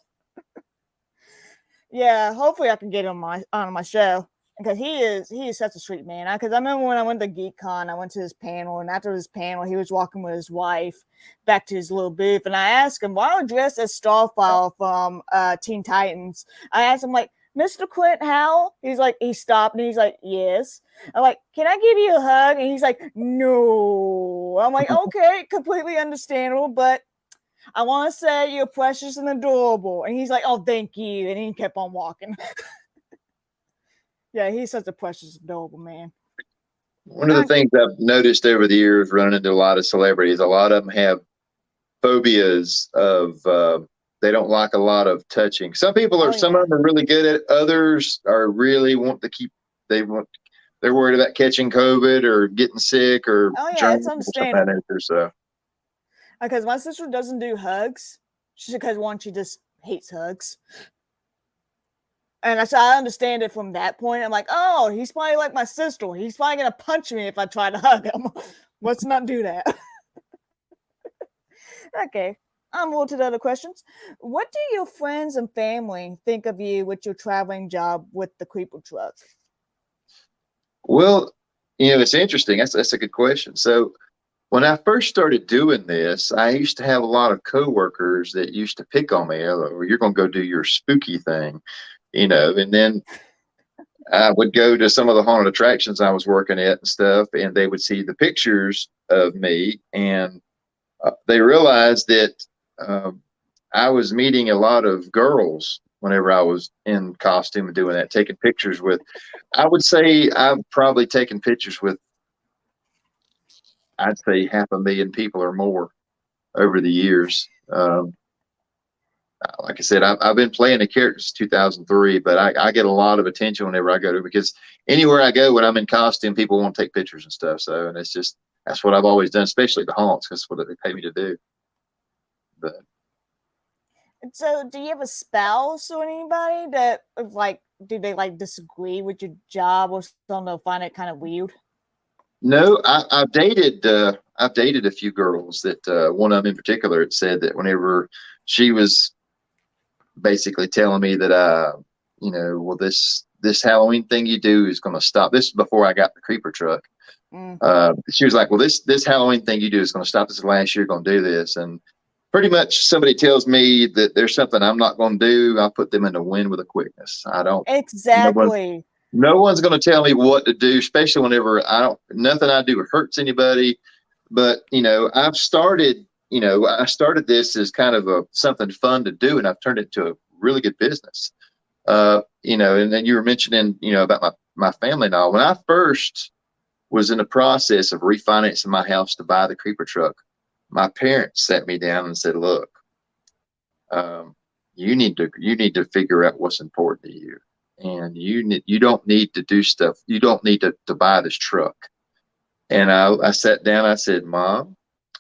Yeah, hopefully I can get him on my show, because he is such a sweet man. Because I remember when I went to GeekCon, I went to his panel, and after his panel, he was walking with his wife back to his little booth, and I asked him, why are you dressed as Starfire from Teen Titans? I asked him, like, Mr. Quint Howell? He stopped, and he's like, yes. I'm like, can I give you a hug? And he's like, no. I'm like, okay, completely understandable, but I want to say you're precious and adorable. And he's like, oh, thank you. And he kept on walking. Yeah, he's such a precious, adorable man. One of the things I've noticed over the years running into a lot of celebrities, a lot of them have phobias of, they don't like a lot of touching. Some people are, some of them are really good at it. Others are really they're worried about catching COVID or getting sick or it's understandable. So. Because my sister doesn't do hugs. Because she just hates hugs. And I understand it from that point. I'm like, oh, he's probably like my sister. He's probably going to punch me if I try to hug him. Let's not do that. Okay. On to the other questions. What do your friends and family think of you with your traveling job with the Creeper truck? Well, it's interesting. That's a good question. So, when I first started doing this, I used to have a lot of coworkers that used to pick on me. Oh, you're going to go do your spooky thing, and then I would go to some of the haunted attractions I was working at and stuff, and they would see the pictures of me, and they realized that I was meeting a lot of girls whenever I was in costume and doing that, taking pictures with. I would say I've probably taken pictures with, I'd say 500,000 people or more over the years. Like I said, I've been playing the character since 2003, but I get a lot of attention whenever I go to, because anywhere I go when I'm in costume, people want to take pictures and stuff. So, and that's what I've always done, especially the haunts, because that's what they pay me to do. But. So, do you have a spouse or anybody that do they disagree with your job or something? They'll find it kind of weird? No, I've dated a few girls that one of them in particular had said that whenever she was basically telling me that well, this Halloween thing you do is going to stop. This is before I got the creeper truck. She was like, well, this Halloween thing you do is going to stop. This is last year going to do this, and pretty much somebody tells me that there's something I'm not going to do, I'll put them in the wind with a quickness. I don't exactly. No one's going to tell me what to do, especially whenever nothing I do hurts anybody. But, I started this as kind of something fun to do, and I've turned it into a really good business. And then you were mentioning, about my family and all. When I first was in the process of refinancing my house to buy the creeper truck, my parents sat me down and said, "Look, you need to figure out what's important to you, and you don't need to do stuff. You don't need to buy this truck." And I sat down. I said, "Mom,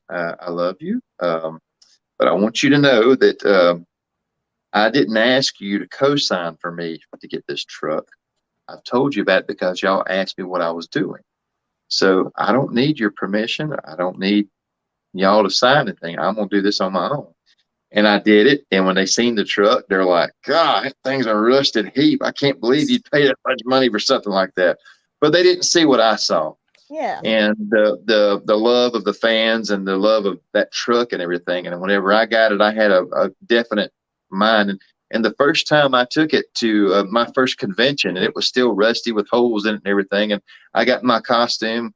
I love you, but I want you to know that I didn't ask you to co-sign for me to get this truck. I've told you about it because y'all asked me what I was doing. So I don't need your permission. I don't need y'all to sign anything. I'm gonna do this on my own." And I did it. And when they seen the truck, they're like, "God, that thing's a rusted heap. I can't believe you'd pay that much money for something like that." But they didn't see what I saw. Yeah. And the love of the fans and the love of that truck and everything. And whenever I got it, I had a definite mind. And the first time I took it to my first convention, and it was still rusty with holes in it and everything. And I got my costume,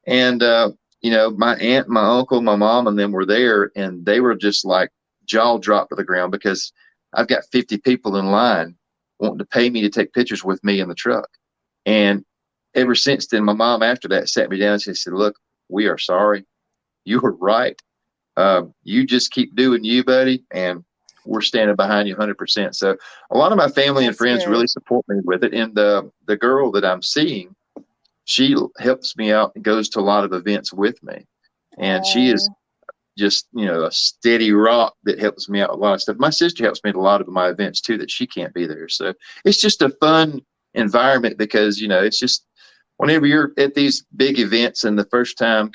and my aunt, my uncle, my mom, and them were there, and they were just like jaw dropped to the ground because I've got 50 people in line wanting to pay me to take pictures with me in the truck. And ever since then, my mom after that sat me down and she said, "Look, we are sorry. You were right. You just keep doing you, buddy, and we're standing behind you 100%. So a lot of my family and friends really support me with it. And the girl that I'm seeing, she helps me out and goes to a lot of events with me. And she is just, a steady rock that helps me out with a lot of stuff. My sister helps me at a lot of my events too, that she can't be there. So it's just a fun environment because, it's just whenever you're at these big events and the first time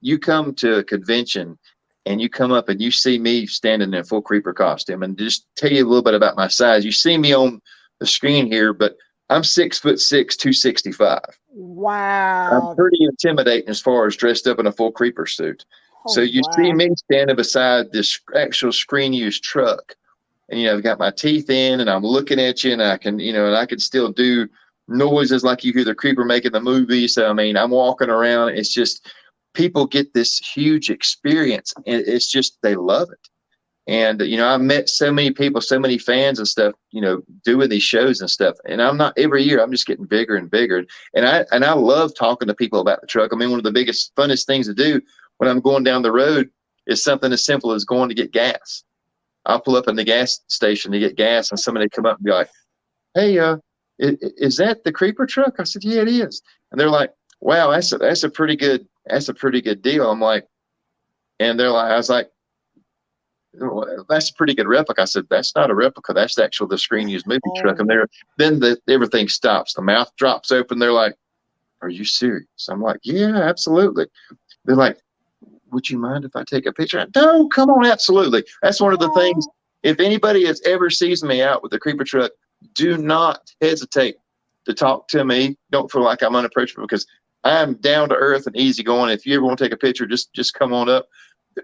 you come to a convention and you come up and you see me standing in a full creeper costume, and just tell you a little bit about my size. You see me on the screen here, but I'm 6'6", 265. Wow. I'm pretty intimidating as far as dressed up in a full creeper suit. So you see me standing beside this actual screen used truck, and I've got my teeth in and I'm looking at you, and I can, and I can still do noises like you hear the creeper making the movie. So I'm walking around. It's just people get this huge experience, and it's just they love it. And I've met so many people, so many fans and stuff, doing these shows and stuff. And I'm not every year. I'm just getting bigger and bigger. And I love talking to people about the truck. One of the biggest, funnest things to do when I'm going down the road is something as simple as going to get gas. I'll pull up in the gas station to get gas, and somebody come up and be like, "Hey, is that the creeper truck?" I said, "Yeah, it is." And they're like, "Wow, that's a pretty good deal." I'm like, and they're like, I was like, "Well, that's a pretty good replica." I said, "That's not a replica. That's the screen used movie truck." And everything stops. The mouth drops open. They're like, "Are you serious?" I'm like, "Yeah, absolutely." They're like, "Would you mind if I take a picture?" No, come on, absolutely. That's one of the things. If anybody has ever sees me out with the creeper truck, do not hesitate to talk to me. Don't feel like I'm unapproachable, because I'm down to earth and easy going. If you ever want to take a picture, just come on up.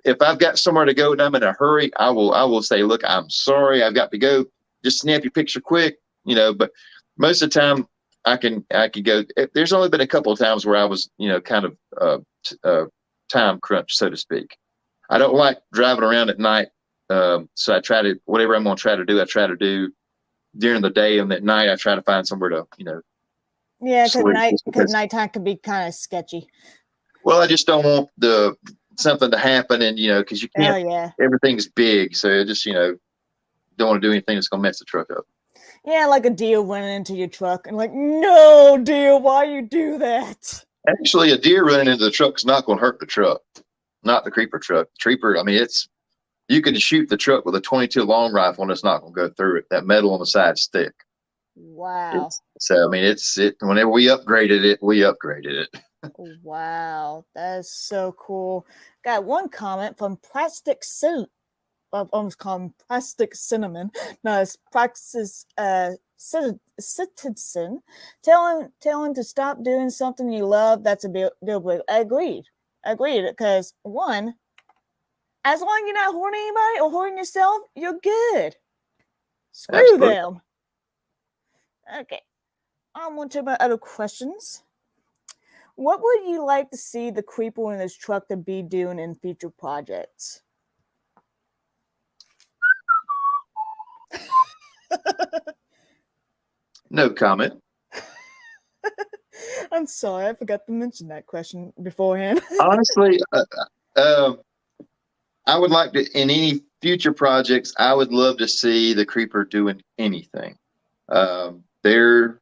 If I've got somewhere to go and I'm in a hurry, I will say, "Look, I'm sorry, I've got to go. Just snap your picture quick." But most of the time I can go. There's only been a couple of times where I was, kind of time crunch, so to speak. I don't like driving around at night. So I try to, whatever I'm going to try to do, I try to do during the day, and at night I try to find somewhere to, Yeah, sleep. because nighttime can be kind of sketchy. Well, I just don't want something to happen, and because you can't. Oh, yeah. Everything's big, so I just don't want to do anything that's gonna mess the truck up. Yeah, like a deer went into your truck, and like, "No, deer, why you do that?" Actually, a deer running into the truck is not going to hurt the truck, not the creeper truck. The creeper, you can shoot the truck with a 22 long rifle and it's not going to go through it. That metal on the side stick. Wow. Whenever we upgraded it. Wow, that's so cool. Got one comment from Plastic Suit. I've almost called him Plastic Cinnamon. No, it's Praxis Citizen. Tell him to stop doing something you love. That's a deal breaker. Agreed. Because one, as long as you're not hurting anybody or hurting yourself, you're good. Screw Absolutely. them. Okay. I'm on to my other questions. What would you like to see the creeper in this truck to be doing in future projects? No comment. I'm sorry, I forgot to mention that question beforehand. Honestly, I would like to, in any future projects, I would love to see the Creeper doing anything. There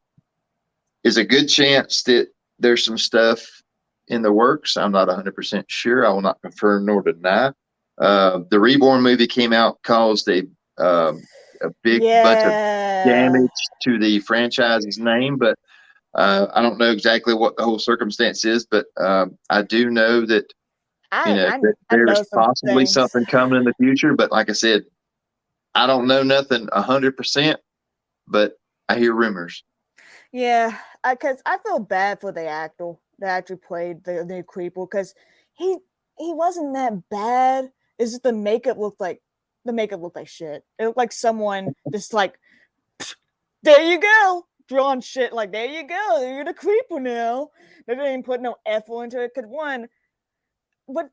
is a good chance that there's some stuff in the works. I'm not 100% sure. I will not confirm nor deny. The Reborn movie came out, caused a big bunch of damage to the franchise's name, but I don't know exactly what the whole circumstance is, but I do know that that I know there's some possibly things. something coming in the future. But like I said, I don't know nothing 100%, but I hear rumors. Yeah, because I feel bad for the actor that actually played the new Creeper, because he wasn't that bad. It's just the makeup looked like shit. It looked like someone just like, there you go, drawing shit like, there you go, you're the Creeper now. They didn't put no effort into it. Because one, with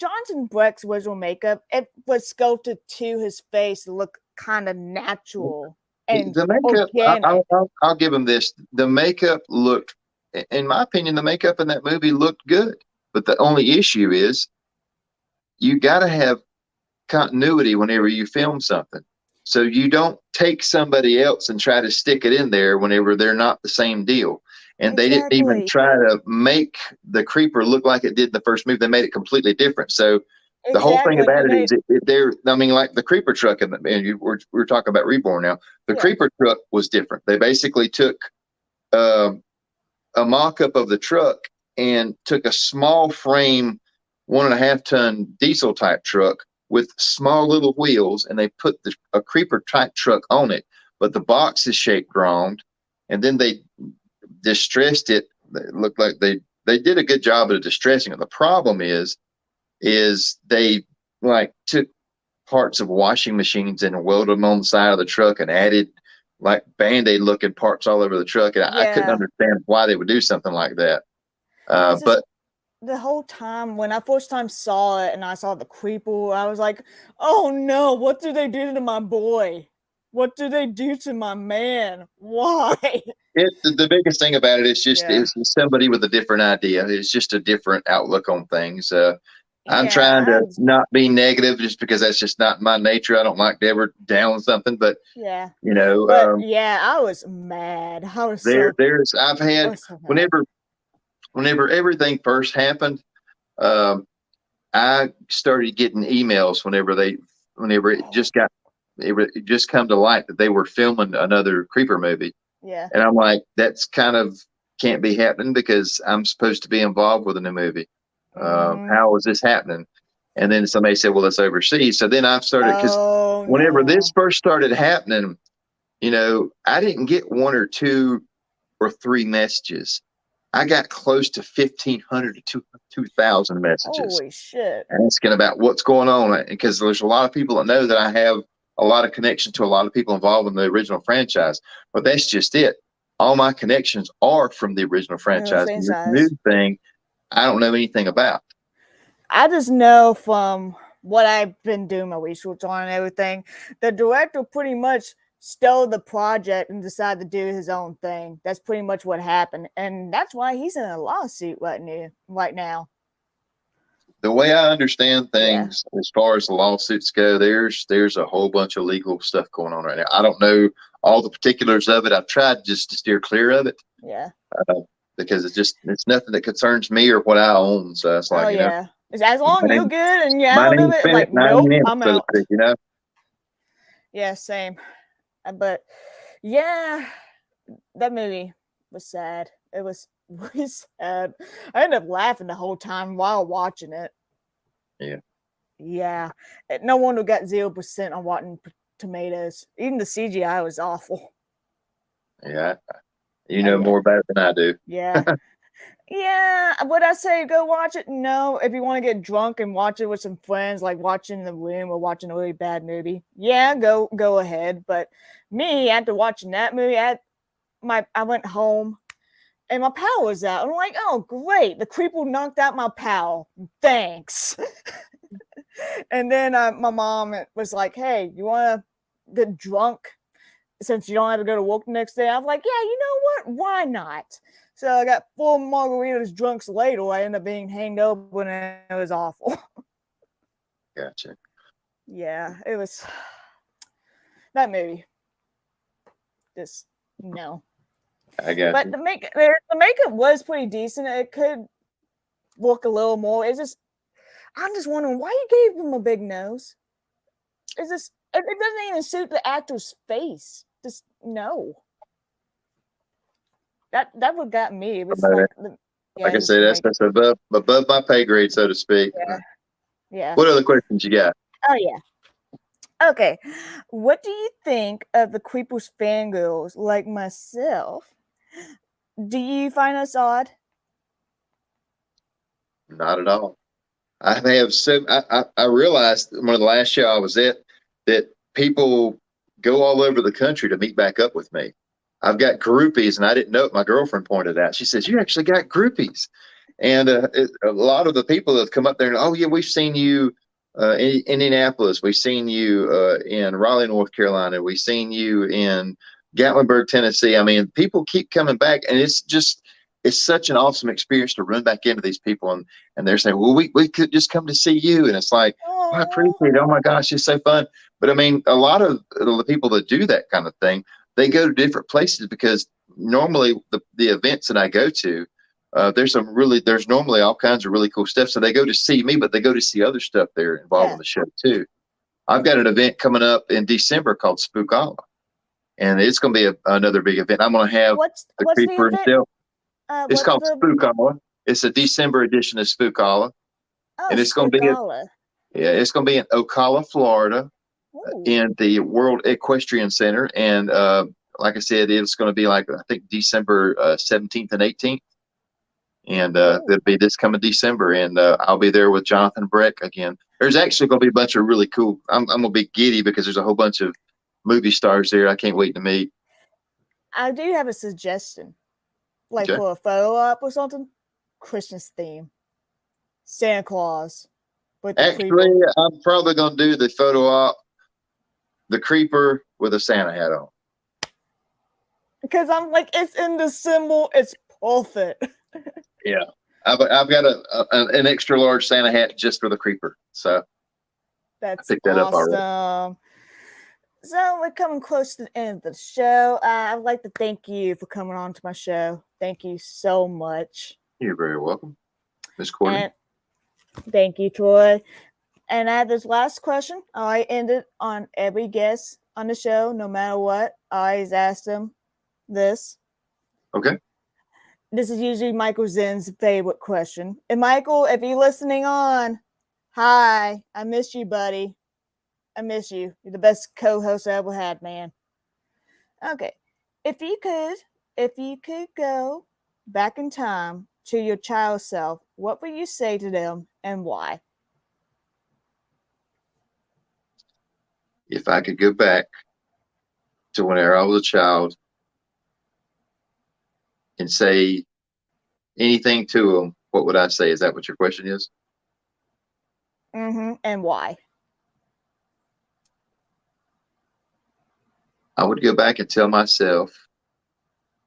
Johnathan Breck's original makeup, it was sculpted to his face to look kind of natural and The makeup, organic. I'll give him this. The makeup looked, in my opinion, the makeup in that movie looked good. But the only issue is you got to have continuity whenever you film something. So you don't take somebody else and try to stick it in there whenever they're not the same deal. And they didn't even try to make the Creeper look like it did in the first movie. They made it completely different. So the whole thing about it is I mean, like the Creeper truck, and we're talking about Reborn now. The Creeper truck was different. They basically took a mock-up of the truck and took a small frame, 1.5 ton diesel type truck with small little wheels, and they put a Creeper type truck on it. But the box is shaped wrong, and then they distressed it. It looked like they did a good job of distressing it. The problem is they like took parts of washing machines and welded them on the side of the truck and added like Band-Aid looking parts all over the truck. And I couldn't understand why they would do something like that. But the whole time when I first time saw it and I saw the Creeper, I was like, oh no, what did they do to my boy? What did they do to my man? Why? The biggest thing about it is just it's somebody with a different idea. It's just a different outlook on things. I'm trying to not be negative just because that's just not my nature. I don't like to ever down something, but I was mad. I was I've had whenever everything first happened, I started getting emails whenever it just come to light that they were filming another Creeper movie. Yeah. And I'm like, that's kind of can't be happening because I'm supposed to be involved with a new movie. How is this happening? And then somebody said, well, it's overseas. So then I've started, because whenever this first started happening, I didn't get 1 or 2 or 3 messages. I got close to 1,500 to 2,000 messages. Holy shit. Asking about what's going on. Because there's a lot of people that know that I have a lot of connection to a lot of people involved in the original franchise. But that's just it. All my connections are from the original franchise. And this new thing, I don't know anything about. I just know from what I've been doing my research on and everything, the director pretty much stole the project and decided to do his own thing. That's pretty much what happened. And that's why he's in a lawsuit right now. The way I understand things, as far as the lawsuits go, there's a whole bunch of legal stuff going on right now. I don't know all the particulars of it. I've tried just to steer clear of it. Yeah. Because it's nothing that concerns me or what I own. So it's like, as long as you're good and out of it, like, nope, I'm out. Yeah, same. But yeah, that movie was sad. It was really sad. I ended up laughing the whole time while watching it. Yeah. Yeah. No wonder we got 0% on Rotten Tomatoes. Even the CGI was awful. Yeah. You know more about it than I do. Yeah. Yeah. Would I say go watch it? No. If you want to get drunk and watch it with some friends, like watching in the room or watching a really bad movie, yeah, go ahead. But me, after watching that movie, I went home and my power was out. I'm like, oh great, the Creeper knocked out my power. Thanks. And then my mom was like, hey, you want to get drunk? since you don't have to go to work the next day, I'm like, yeah, you know what? Why not? So I got 4 margaritas drunks later. I ended up being hanged over and it was awful. Gotcha. Yeah, it was that movie. Just no. I got But you. the makeup was pretty decent. It could look a little more. I'm just wondering why you gave him a big nose. It doesn't even suit the actor's face. Just no. That what got me. It was Like I just the said, makeup. that's above my pay grade, so to speak. Yeah. What other questions you got? Oh yeah. Okay. What do you think of the Creepers fangirls like myself? Do you find us odd? Not at all. I have I realized one of the last show I was at that people go all over the country to meet back up with me. I've got groupies, and I didn't know it. My girlfriend pointed out. She says, "You actually got groupies," and a lot of the people that have come up there and, oh yeah, we've seen you in Indianapolis, we've seen you in Raleigh, North Carolina, we've seen you in Gatlinburg, Tennessee. I mean, people keep coming back, and it's such an awesome experience to run back into these people, and they're saying, well, we could just come to see you, and it's like, oh, I appreciate it. Oh my gosh, it's so fun. But I mean, a lot of the people that do that kind of thing, they go to different places because normally the events that I go to, there's normally all kinds of really cool stuff. So they go to see me, but they go to see other stuff there involved in the show too. I've got an event coming up in December called Spookala, and it's going to be another big event. I'm going to have what's the the creeper event? himself. It's called Spookala. It's a December edition of Spookala, and it's going to be it's going to be in Ocala, Florida, in the World Equestrian Center, and like I said, it's going to be like I think December 17th and 18th. And it'll be this coming December, and I'll be there with Johnathan Breck again. There's actually going to be a bunch of really cool. I'm going to be giddy because there's a whole bunch of movie stars there. I can't wait to meet. I do have a suggestion, like for a photo op or something. Christmas theme, Santa Claus. Actually, I'm probably going to do the photo op, the creeper with a Santa hat on. Because I'm like, it's in the symbol. It's perfect. Yeah, I've got an extra large Santa hat just for the creeper, so that's I picked that up already. So we're coming close to the end of the show. I'd like to thank you for coming on to my show. Thank you so much. You're very welcome, Miss Courtney. And thank you, Troy. And I have this last question. I end it on every guest on the show, no matter what. I always ask them this. Okay. This is usually Michael Zinn's favorite question. And Michael, if you're listening on, hi, I miss you, buddy. I miss you. You're the best co-host I ever had, man. Okay. If you could go back in time to your child self, what would you say to them and why? If I could go back to whenever I was a child and say anything to them, what would I say? Is that what your question is? Mm-hmm. And why? I would go back and tell myself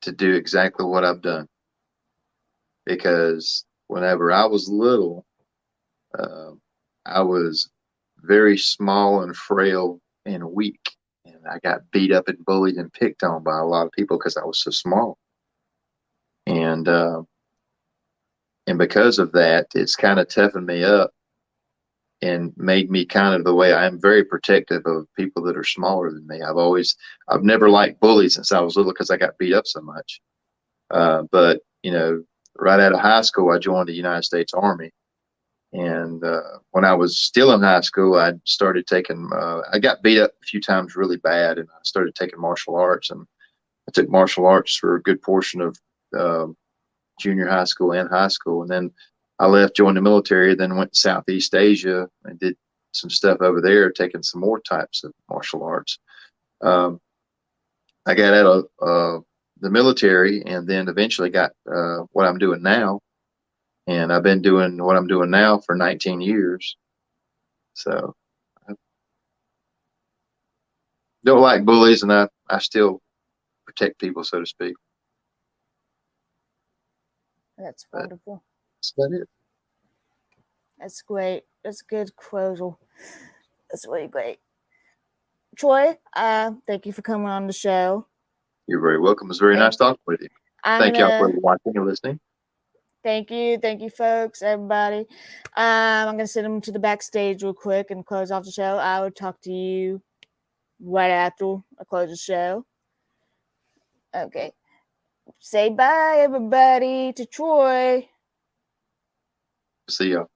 to do exactly what I've done. Because whenever I was little, I was very small and frail and weak. And I got beat up and bullied and picked on by a lot of people because I was so small. And because of that, it's kind of toughened me up and made me kind of the way I am, very protective of people that are smaller than me. I've never liked bullies since I was little because I got beat up so much. But, you know, right out of high school, I joined the United States Army. And when I was still in high school, I started taking, I got beat up a few times really bad, and I started taking martial arts. And I took martial arts for a good portion of junior high school and high school. And then I left, joined the military, then went to Southeast Asia and did some stuff over there, taking some more types of martial arts. I got out of the military and then eventually got what I'm doing now. And I've been doing what I'm doing now for 19 years. So don't like bullies, and I still protect people, so to speak. That's But wonderful. that's about it. That's great. That's good quote. That's really great. Troy, thank you for coming on the show. You're very welcome. It was very nice talking with you. Thank y'all for watching and listening. Thank you, folks, everybody. I'm gonna send them to the backstage real quick and close off the show. I will talk to you right after I close the show. Okay. Say bye, everybody, to Troy. See y'all.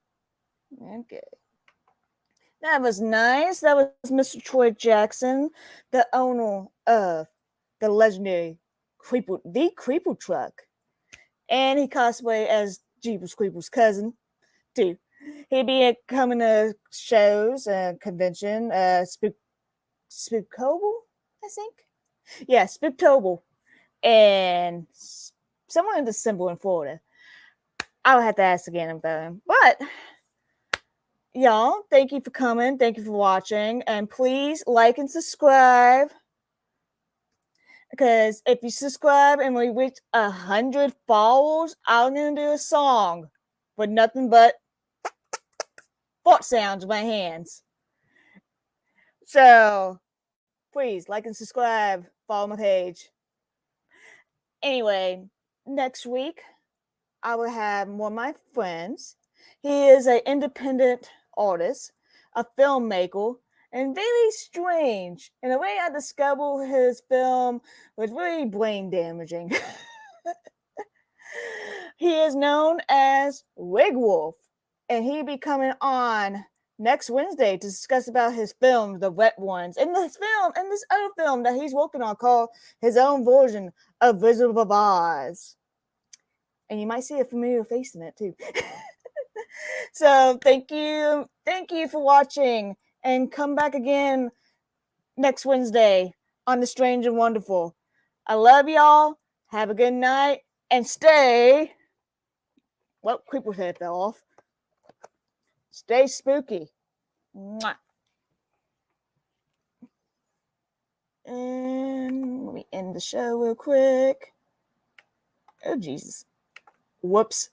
Okay. That was nice. That was Mr. Troy Jackson, the owner of the legendary Creeper Truck. And he cosplayed as Jeepers Creepers' cousin, too. He'd be coming to shows, convention, Spooktober, I think. Yeah, Spooktober. And somewhere in December in Florida. I'll have to ask again about him. But y'all, thank you for coming. Thank you for watching. And please like and subscribe. Because if you subscribe and we reach 100 followers, I'm going to do a song with nothing but fart sounds with my hands. So please like and subscribe. Follow my page. Anyway, next week, I will have one of my friends. He is an independent artist, a filmmaker, and very strange. And the way I discovered his film was really brain damaging. He is known as Wigwolf, and he'll be coming on next Wednesday to discuss about his film, The Wet Ones, and this film and this other film that he's working on called his own version of Wizard of Oz. And you might see a familiar face in it too. So thank you for watching, and come back again next Wednesday on The Strange and Wonderful. I love y'all. Have a good night and stay. Well, Creeper's head fell off. Stay spooky. Mwah. And let me end the show real quick. Oh, Jesus. Whoops.